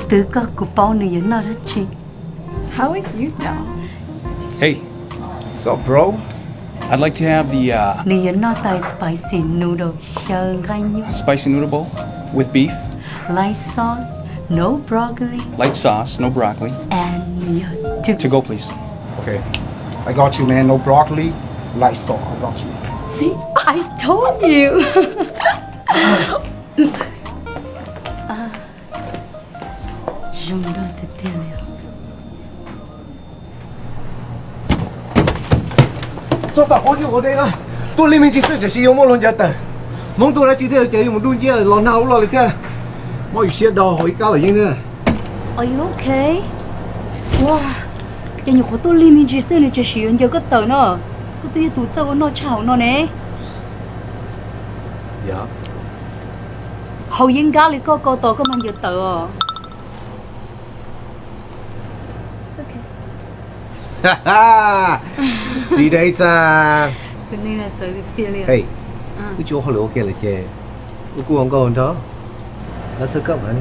từ có của bao nhiêu nó đó chị. How are you doing? Hey, what's up, bro? I'd like to have the Nhiều nó tay spicy noodle chờ gai nhiêu. spicy noodle bowl with beef, Light sauce, no broccoli, light sauce, no broccoli. and nhiều To go, please. Okay, I got you, man. No broccoli, light sauce. I got you. See, I told you. Dùng đó từ tiêu liệu. Tôi sao có chuyện ở đây đó? Tôi lên mình chỉ sợ chỉ dùng một lần giờ mong tôi đã chỉ theo cái dùng đun chia lò nào lò lại thế. Mọi chuyện đó hỏi cao là như thế. Are you okay? Wow, cái nhiều của tôi liên minh chỉ sử dụng chỉ sử dụng giờ có tờ nó, có tôi tụt cho nó chảo nó nè. Dạ. Hầu yên gà li có tờ có mang giờ tờ. It's okay. Ha gì đây cha? Tụi này là chơi tiêu liệu. Hey, cái chỗ họ lựa kia là chè. Cái cô không còn đó. Nó sơ cấp hả?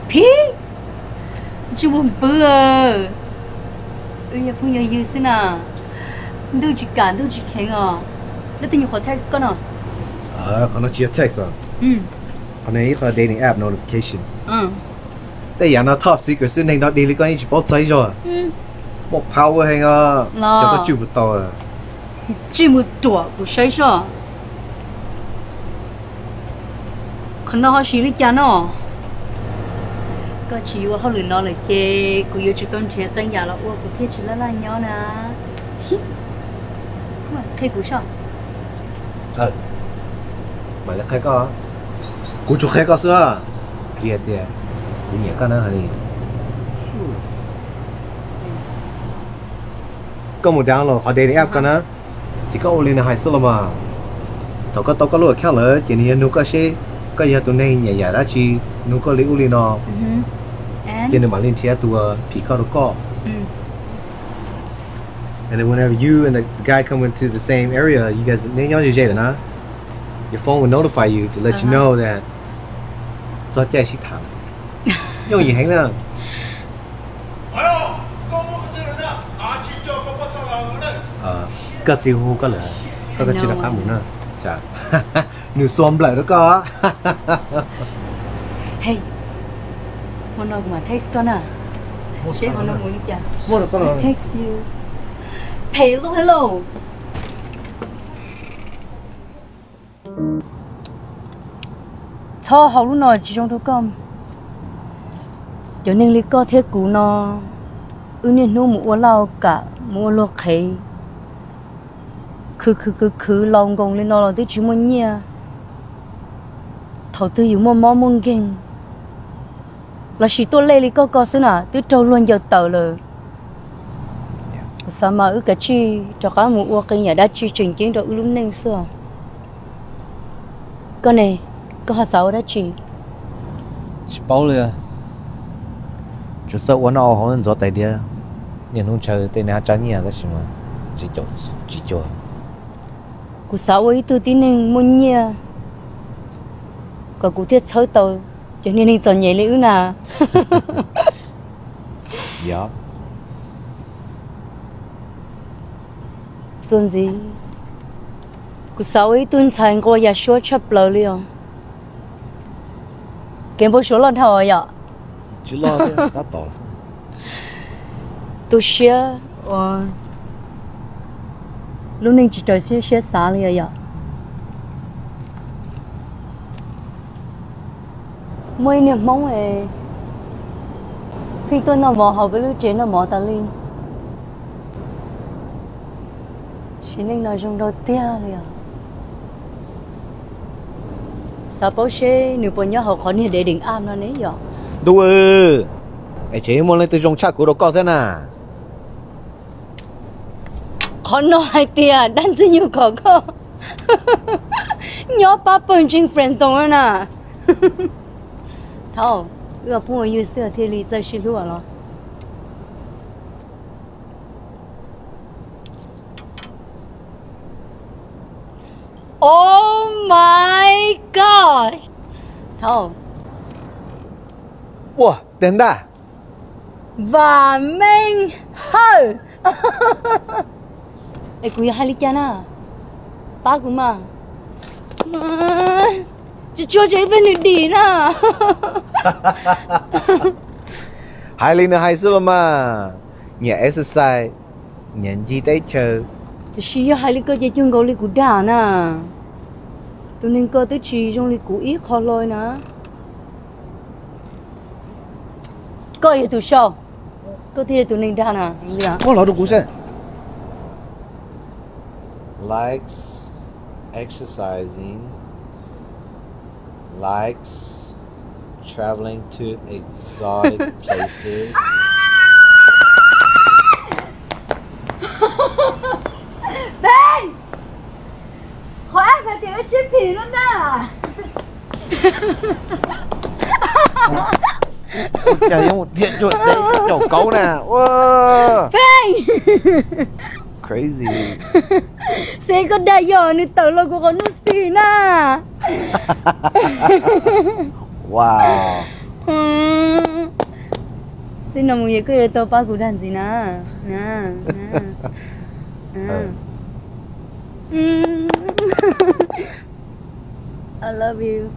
Phi, chú muốn bữa. Giờ phong giờ yêu xin à? Đâu chỉ cản đâu chỉ khéng à? Nó tin nhiều khó text con à? Còn nó chia text à? Còn này có dating app notification. Tại giờ nó top secret xin nên nó đi liên chỉ bảo cháy rồi. Một power hay à? Cho nó chịu một tàu à? Chỉ một tuổi của sai sao? Còn nó họ xử lý chán à? Có chỉว่าเขาหรือน้องเลยเจกูอยู่จุดต้นเทียตั้งยาแล้วอ้วกกูเทียชิละลายย้อนนะใครกูชอบ Mày là khai có Cú chụp khai có xưa Kia tìa Cú nhẹ có nữa hả nì Có một đám là họ đề đi áp có nữa Chỉ có ô lên là hai xưa mà Tao có lỗi khác là Chỉ nên nụ có xe Có gì tụi này nhẹ nhẹ đã chi Nụ có lý ô lên nó Chỉ nên mà lên chia tụi Phí có đồ có And then whenever you and the guy come into the same area, you guys, nên nhau gì vậy đó, your phone will notify you to let you know that do chạy xí thẳng, nhau gì hết nè. Cái gì hú có lẽ, có cái chuyện là khác muốn nè, chả, nửa xóm lại đó có. Hey, hôm nào mà text con à? Chị hôm nào muốn đi chả? Mua được con rồi. Text you. Hello, hello. Thôi học lúc nào chỉ trong thú công. Cho nên lý có thế cũ nó nên nu mua lao cả mua lô khế. Cứ lòng gồng lên nó là tới chú muốn nhia. Thầu tư yếu mò mong kinh. Là chỉ tôi lê lý có xứ nào tới trâu luôn giờ tờ rồi. Sao mà ước cái chi cho cả một ô cái nhà đã chi trình chiến đấu lúc nên xưa con này có hạt sáu đã chi Chỉ bảo là chú sợ uốn ao họ nên gió tay đi nhìn không chờ tên nào trả nhà cái gì mà chỉ cho cụ sáu ấy từ tin nên muốn nhia còn cụ thiết sới tàu cho nên chọn nhảy lưỡi nà dạ Dồn gì? Cụ sáu ấy tuân thành qua nhà số chấp lời liền. Kiếm bộ số lần thôi ạ. chỉ lo thế đã tỏ Tôi share lúc này chỉ trời share xả liền ạ. Mấy niệm mong ấy khi tôi nào mò học với lưu chế nào mò ta linh. Chỉ nên nói trong đầu tiên rồi. Sao bảo xe nếu bọn nhớ học khó thì để định am nó nấy vậy? đúng ấy chế muốn lên từ trong chắc của đồ có thế nào Khó nói tiền đang dư nhiều khó cơ. Nhớ ba phần chính friends đồng rồi nè. Thôi, gặp mua yêu sữa thì lý do xin lỗi rồi. Oh my god! Thôi, 哇，真的？ và mình hơi ê cô hai lý cha na ba của mà chứ cho chị bên này đi na hai ly nữa hai xưa mà nhẹ exercise nhận gì đấy chờ thì chỉ hai lý cơ chị chung gọi lý của đà na tụi nên cơ tới chỉ trong lý của ít khó lôi na coi vậy tụi sao có thể tụi nên đà na gì à có nói được cú xe likes exercising likes traveling to exotic places Ben khóa phải tiểu ship thì luôn đó trời giống một thiện chuột đấy kiểu cấu nè wow. Ben Crazy sẽ có đại giờ ni tự lo của con nó xì na wow xin nào mùi cái tao ba của đàn gì na na I love you